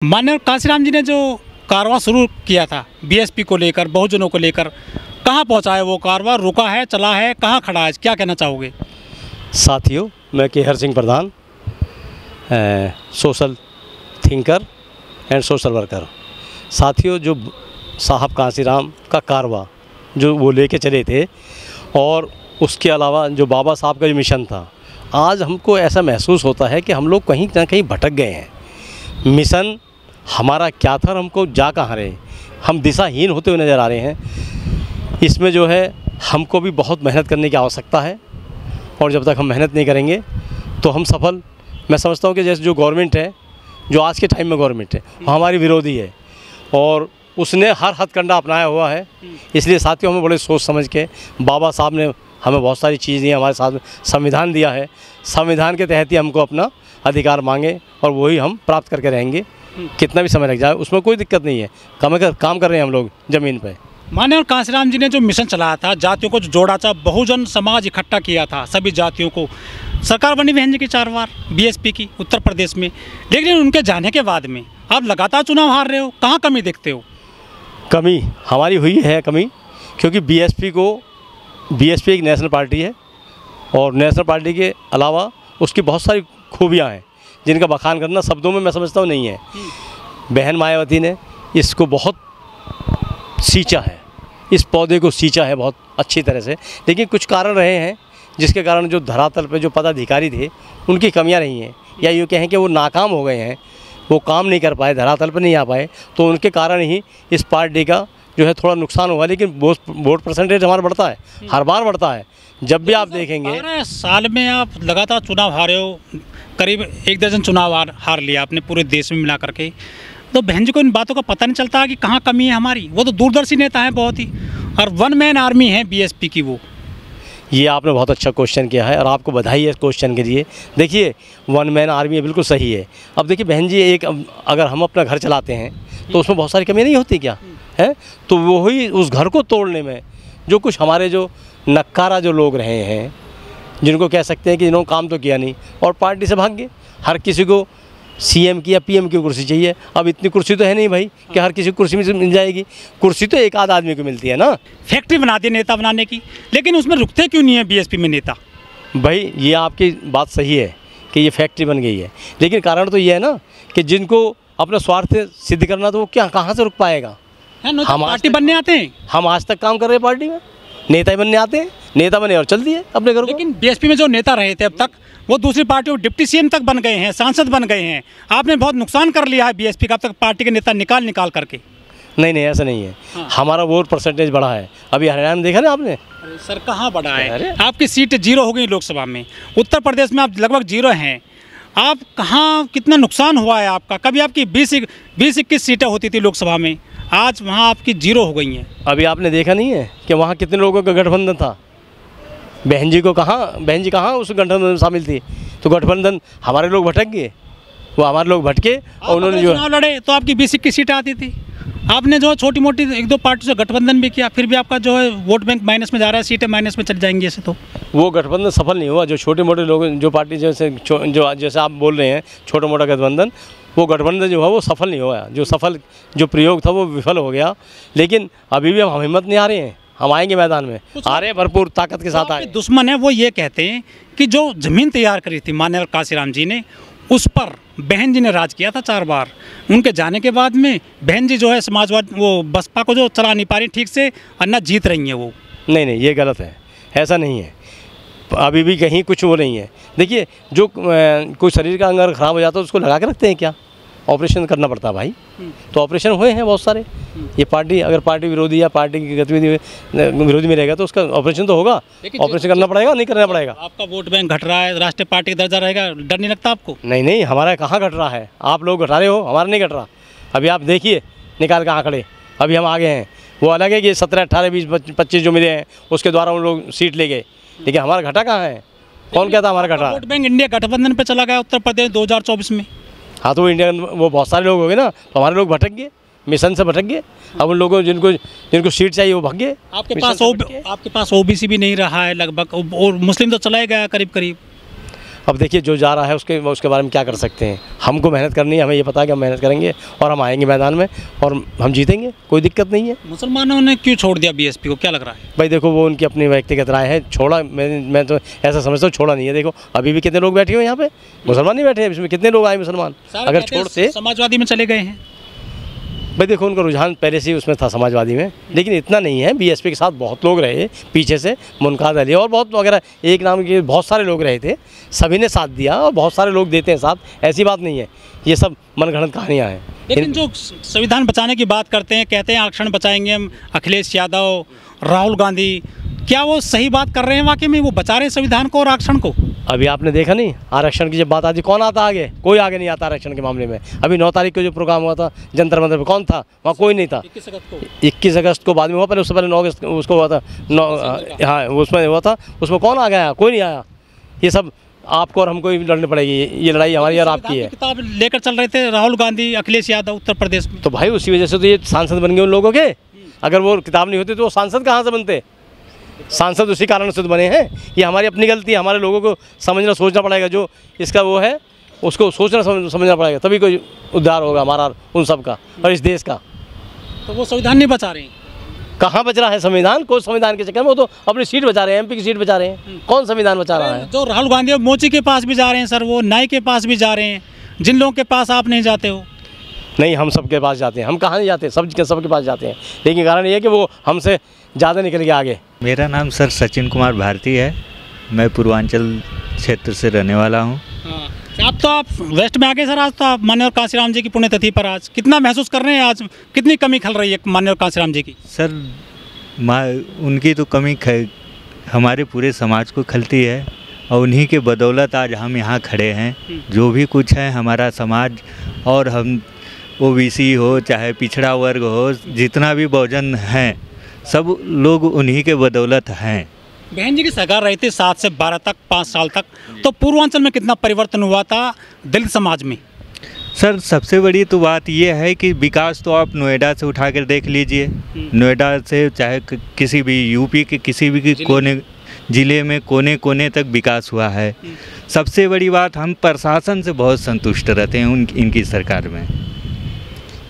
माननीय कांशीराम जी ने जो कारवां शुरू किया था बीएसपी को लेकर, बहुजनों को लेकर, कहाँ पहुँचा है वो कारवां? रुका है, चला है, कहाँ खड़ा है? क्या कहना चाहोगे? साथियों, मैं Kehar Singh Pradhan, social thinker and social worker. साथियों, जो साहब कांशीराम का कारवां जो वो लेके चले थे और उसके अलावा जो बाबा साहब का जो मिशन था, आज हमको ऐसा महसूस होता है कि हम लोग कहीं ना कहीं भटक गए हैं। मिशन हमारा क्या था और हमको जा कहाँ रहे, हम दिशाहीन होते हुए नज़र आ रहे हैं। इसमें जो है हमको भी बहुत मेहनत करने की आवश्यकता है और जब तक हम मेहनत नहीं करेंगे तो हम सफल, मैं समझता हूँ कि जैसे जो गवर्नमेंट है, जो आज के टाइम में गवर्नमेंट है, वो हमारी विरोधी है और उसने हर हथकंडा अपनाया हुआ है। इसलिए साथियों, हमें बड़े सोच समझ के, बाबा साहब ने हमें बहुत सारी चीज़ दी, हमारे साथ संविधान दिया है, संविधान के तहत ही हमको अपना अधिकार मांगे और वही हम प्राप्त करके रहेंगे। कितना भी समय लग जाए उसमें कोई दिक्कत नहीं है, काम कर रहे हैं हम लोग ज़मीन पे। माननीय कांशीराम जी ने जो मिशन चलाया था, जातियों को जो जोड़ा था, बहुजन समाज इकट्ठा किया था, सभी जातियों को, सरकार बनी बहन जी की 4 बार बीएसपी की उत्तर प्रदेश में, लेकिन उनके जाने के बाद में आप लगातार चुनाव हार रहे हो, कहाँ कमी देखते हो? कमी हमारी हुई है क्योंकि बीएसपी एक नेशनल पार्टी है और नेशनल पार्टी के अलावा उसकी बहुत सारी खूबियाँ हैं जिनका बखान करना शब्दों में मैं समझता हूँ नहीं है। बहन मायावती ने इसको बहुत सींचा है, इस पौधे को सींचा है बहुत अच्छी तरह से, लेकिन कुछ कारण रहे हैं जिसके कारण जो धरातल पे जो पदाधिकारी थे उनकी कमियां रही हैं, या यूँ कहें कि वो नाकाम हो गए हैं, वो काम नहीं कर पाए, धरातल पर नहीं आ पाए, तो उनके कारण ही इस पार्टी का जो है थोड़ा नुकसान हुआ। लेकिन वोट परसेंटेज हमारा बढ़ता है, हर बार बढ़ता है। जब भी आप देखेंगे 12 साल में आप लगातार चुनाव हारे हो, करीब 1 दर्जन चुनाव हार लिया आपने पूरे देश में मिला करके, तो बहन जी को इन बातों का पता नहीं चलता कि कहाँ कमी है हमारी? वो तो दूरदर्शी नेता हैं बहुत ही, और 1 मैन आर्मी है बीएसपी की वो। ये आपने बहुत अच्छा क्वेश्चन किया है और आपको बधाई है इस क्वेश्चन के लिए। देखिए, 1 मैन आर्मी है, बिल्कुल सही है। अब देखिए बहन जी, अगर हम अपना घर चलाते हैं तो उसमें बहुत सारी कमियाँ नहीं होती क्या है? तो वही उस घर को तोड़ने में जो कुछ हमारे जो नक्कारा जो लोग रहे हैं, जिनको कह सकते हैं कि इन्होंने काम तो किया नहीं और पार्टी से भाग गए। हर किसी को सीएम की या पीएम की कुर्सी चाहिए। अब इतनी कुर्सी तो है नहीं भाई कि हर किसी को कुर्सी मिल जाएगी। कुर्सी तो एक आध आदमी को मिलती है ना। फैक्ट्री बना दी नेता बनाने की, लेकिन उसमें रुकते क्यों नहीं है बीएसपी में नेता? भाई, ये आपकी बात सही है कि ये फैक्ट्री बन गई है, लेकिन कारण तो ये है ना कि जिनको अपना स्वार्थ सिद्ध करना, तो वो कहाँ से रुक पाएगा? हम पार्टी बनने आते हैं, हम आज तक काम कर रहे हैं पार्टी में, नेता ही बनने आते हैं, नेता बने और चल दिए अपने घर को। लेकिन बीएसपी में जो नेता रहे थे अब तक, वो दूसरी पार्टियों डिप्टी सीएम तक बन गए हैं, सांसद बन गए हैं। आपने बहुत नुकसान कर लिया है बीएसपी का अब तक, पार्टी के नेता निकाल करके। नहीं, ऐसा नहीं है। हमारा वोट परसेंटेज बढ़ा है। अभी हरियाणा में देखा ना आपने? सर, कहाँ बढ़ा है? आपकी सीट 0 हो गई लोकसभा में, उत्तर प्रदेश में आप लगभग 0 हैं। आप कहाँ, कितना नुकसान हुआ है आपका? कभी आपकी 20-21 सीटें होती थी लोकसभा में, आज वहाँ आपकी 0 हो गई हैं। अभी आपने देखा नहीं है कि वहाँ कितने लोगों का गठबंधन था? बहन जी कहाँ उस गठबंधन में शामिल थी? तो गठबंधन हमारे लोग भटक गए, वो हमारे लोग भटके और उन्होंने जो चुनाव लड़े तो आपकी 20-21 सीटें आती थी। आपने जो छोटी मोटी 1-2 पार्टी से गठबंधन भी किया, फिर भी आपका जो है वोट बैंक माइनस में जा रहा है, सीटें माइनस में चल जाएंगी ऐसे तो। वो गठबंधन सफल नहीं हुआ। जो छोटे मोटे लोग, जो पार्टी जैसे आप बोल रहे हैं छोटा मोटा गठबंधन, वो गठबंधन जो है वो सफल नहीं हुआ। जो प्रयोग था वो विफल हो गया। लेकिन अभी भी हम हिम्मत नहीं आ रहे हैं, हम आएंगे मैदान में, आ रहे हैं भरपूर ताकत के साथ आए। दुश्मन है वो ये कहते हैं कि जो ज़मीन तैयार करी थी माननीय कांशीराम जी ने, उस पर बहन जी ने राज किया था 4 बार। उनके जाने के बाद में बहन जी जो है समाजवाद, वो बसपा को जो चला नहीं पा रही ठीक से, और न जीत रही हैं वो। नहीं, ये गलत है, ऐसा नहीं है। अभी भी कहीं कुछ वो नहीं है। देखिए, जो कोई शरीर का अंग खराब हो जाता है उसको लगा के रखते हैं क्या? ऑपरेशन करना पड़ता है भाई। तो ऑपरेशन हुए हैं बहुत सारे। ये पार्टी, अगर पार्टी विरोधी या पार्टी की गतिविधि विरोधी में रहेगा तो उसका ऑपरेशन तो होगा, ऑपरेशन करना पड़ेगा, नहीं करना पड़ेगा। आपका वोट बैंक घट रहा है, राष्ट्रीय पार्टी का दर्जा रहेगा, डर नहीं लगता आपको? नहीं, हमारा कहाँ घट रहा है? आप लोग घटा रहे हो, हमारा नहीं घट रहा। अभी आप देखिए निकाल के आंकड़े, अभी हम आगे हैं। वो अलग है कि 17, 18, 20, 25 जो मिले हैं उसके द्वारा उन लोग सीट ले गए, लेकिन हमारा घटा कहाँ है? कौन कहता हमारा घटा? वोट बैंक इंडिया गठबंधन पर चला गया उत्तर प्रदेश 2024 में। हाँ, तो वो बहुत सारे लोग हो गए ना, तो हमारे लोग भटक गए, मिशन से भटक गए। अब उन लोगों जिनको सीट चाहिए वो भाग गए। आपके पास ओबीसी भी नहीं रहा है लगभग, और मुस्लिम तो चला ही गया करीब। अब देखिए जो जा रहा है उसके बारे में क्या कर सकते हैं। हमको मेहनत करनी है, हमें ये पता है कि हम मेहनत करेंगे और हम आएंगे मैदान में और हम जीतेंगे, कोई दिक्कत नहीं है। मुसलमानों ने क्यों छोड़ दिया बीएसपी को, क्या लग रहा है? भाई देखो वो उनकी अपनी व्यक्तिगत राय है। छोड़ा मैं तो ऐसा समझता हूँ छोड़ा नहीं है। देखो अभी भी कितने लोग बैठे हुए यहाँ पे, मुसलमान नहीं बैठे हैं इसमें, कितने लोग आए मुसलमान। अगर छोड़ते समाजवादी में चले गए हैं। भाई देखो उनका रुझान पहले से ही उसमें था समाजवादी में, लेकिन इतना नहीं है। बीएसपी के साथ बहुत लोग रहे पीछे से, मुनकाद अली और बहुत वगैरह एक नाम के बहुत सारे लोग रहे थे, सभी ने साथ दिया और बहुत सारे लोग देते हैं साथ, ऐसी बात नहीं है। ये सब मनगढ़ंत कहानियाँ हैं। लेकिन जो संविधान बचाने की बात करते हैं, कहते हैं आरक्षण बचाएंगे हम, अखिलेश यादव, राहुल गांधी, क्या वो सही बात कर रहे हैं? वाकई में वो बचा रहे हैं संविधान को और आरक्षण को? अभी आपने देखा नहीं आरक्षण की जब बात आती, कौन आता आगे? कोई आगे नहीं आता आरक्षण के मामले में। अभी 9 तारीख को जो प्रोग्राम हुआ था जंतर मंतर पे, कौन था वहाँ? कोई नहीं था। 21 अगस्त को बाद में हुआ, पहले उससे पहले 9 अगस्त उसको हुआ था। हाँ उसमें हुआ था, उसमें कौन आ गया? कोई नहीं आया। ये सब आपको और हमको ही लड़नी पड़ेगी, ये लड़ाई हमारी और आपकी है। किताब लेकर चल रहे थे राहुल गांधी, अखिलेश यादव उत्तर प्रदेश में, तो भाई उसी वजह से तो ये सांसद बन गए उन लोगों के। अगर वो किताब नहीं होती तो वो सांसद कहाँ से बनते? सांसद उसी कारण से तो बने हैं। ये हमारी अपनी गलती है, हमारे लोगों को समझना सोचना पड़ेगा। जो इसका वो है उसको सोचना समझना पड़ेगा, तभी कोई उद्धार होगा हमारा उन सब का और इस देश का। तो वो संविधान नहीं बचा रहे हैं। कहाँ बच रहा है संविधान? कोई संविधान के चक्कर में वो तो अपनी सीट बचा रहे हैं, एमपी की सीट बचा रहे हैं। कौन संविधान बचा रहा है? जो राहुल गांधी मोची के पास भी जा रहे हैं सर, वो नाई के पास भी जा रहे हैं, जिन लोगों के पास आप नहीं जाते हो। नहीं, हम सबके पास जाते हैं। हम कहाँ नहीं जाते, सबके पास जाते हैं, लेकिन कारण ये है कि वो हमसे ज़्यादा निकल के आगे। मेरा नाम सर सचिन कुमार भारती है, मैं पूर्वांचल क्षेत्र से रहने वाला हूँ। अब तो आप वेस्ट में आ गए सर। आज तो आप माननीय कांशीराम जी की पुण्यतिथि पर आज कितना महसूस कर रहे हैं? आज कितनी कमी खल रही है माननीय कांशीराम जी की? सर उनकी तो कमी हमारे पूरे समाज को खलती है और उन्हीं के बदौलत आज हम यहाँ खड़े हैं। जो भी कुछ है हमारा समाज, और हम ओबीसी हो चाहे पिछड़ा वर्ग हो, जितना भी बहुजन हैं, सब लोग उन्हीं के बदौलत हैं। बहन जी की सरकार रही थी 7 से 12 तक, 5 साल तक, तो पूर्वांचल में कितना परिवर्तन हुआ था दलित समाज में? सर सबसे बड़ी तो बात ये है कि विकास तो आप नोएडा से उठा कर देख लीजिए। नोएडा से चाहे किसी भी यूपी के किसी भी कोने ज़िले में कोने कोने तक विकास हुआ है। सबसे बड़ी बात, हम प्रशासन से बहुत संतुष्ट रहते हैं इनकी सरकार में।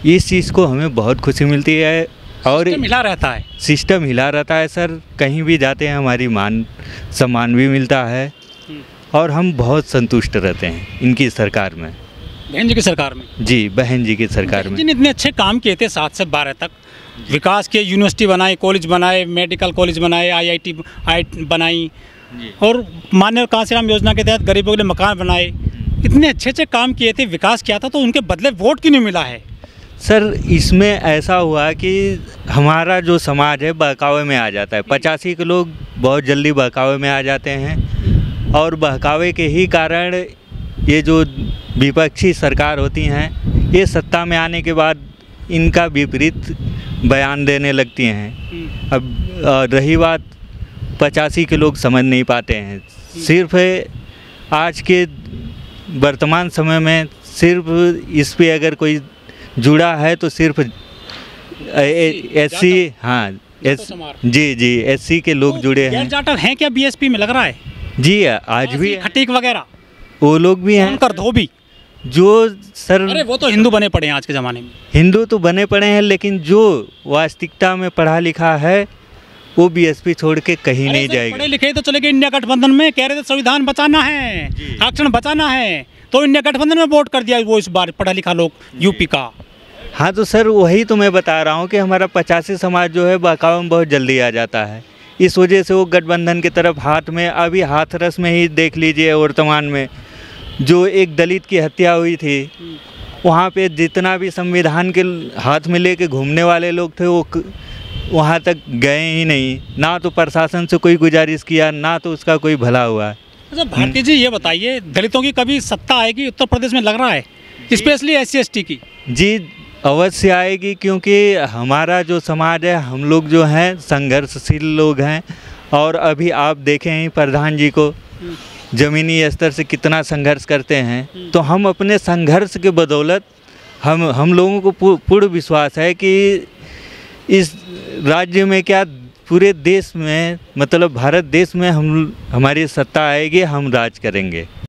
इस चीज़ को हमें बहुत खुशी मिलती है और सिस्टम हिला रहता है। सिस्टम हिला रहता है सर। कहीं भी जाते हैं हमारी मान सम्मान भी मिलता है और हम बहुत संतुष्ट रहते हैं इनकी सरकार में, बहन जी की सरकार में। जी, बहन जी की सरकार में। जिन इतने अच्छे काम किए थे 7 से 12 तक, विकास किए, यूनिवर्सिटी बनाई, कॉलेज बनाए, मेडिकल कॉलेज बनाए, IIT बनाई, और माननीय कांशीराम योजना के तहत गरीबों के लिए मकान बनाए। इतने अच्छे अच्छे काम किए थे, विकास किया था, तो उनके बदले वोट क्यों नहीं मिला है? सर इसमें ऐसा हुआ कि हमारा जो समाज है बहकावे में आ जाता है। 85 के लोग बहुत जल्दी बहकावे में आ जाते हैं और बहकावे के ही कारण ये जो विपक्षी सरकार होती हैं, ये सत्ता में आने के बाद इनका विपरीत बयान देने लगती हैं। अब रही बात 85 के लोग समझ नहीं पाते हैं। सिर्फ आज के वर्तमान समय में सिर्फ इस पे अगर कोई जुड़ा है तो सिर्फ SC, हाँ जी SC के लोग जुड़े हैं। जाटव हैं क्या बीएसपी में, लग रहा है? जी आज भी खटीक वगैरह वो लोग भी हैं, कर धोबी जो सर। अरे वो तो हिंदू बने पड़े हैं आज के ज़माने में। हिंदू तो बने पड़े हैं, लेकिन जो वास्तविकता में पढ़ा लिखा है वो बीएसपी छोड़ के कहीं नहीं जाएगा। पढ़े लिखे तो चले गए इंडिया गठबंधन में, कह रहे थे संविधान बचाना है, आरक्षण बचाना है, तो इंडिया गठबंधन में वोट कर दिया वो इस बार पढ़ा लिखा लोग यूपी का। हाँ तो सर वही तो मैं बता रहा हूँ कि हमारा 85 समाज जो है बहकावे में बहुत जल्दी आ जाता है। इस वजह से वो गठबंधन की तरफ हाथ में, अभी हाथरस में ही देख लीजिए वर्तमान में जो एक दलित की हत्या हुई थी, वहाँ पे जितना भी संविधान के हाथ में लेके घूमने वाले लोग थे वो वहाँ तक गए ही नहीं। ना तो प्रशासन से कोई गुजारिश किया, ना तो उसका कोई भला हुआ। अच्छा भारती जी ये बताइए, दलितों की कभी सत्ता आएगी उत्तर प्रदेश में, लग रहा है, स्पेशली SC ST की? जी अवश्य आएगी, क्योंकि हमारा जो समाज है, हम लोग जो हैं संघर्षशील लोग हैं। और अभी आप देखें ही प्रधान जी को ज़मीनी स्तर से कितना संघर्ष करते हैं, तो हम अपने संघर्ष के बदौलत हम लोगों को पूर्ण विश्वास है कि इस राज्य में क्या पूरे देश में, मतलब भारत देश में हमारी सत्ता आएगी, हम राज करेंगे।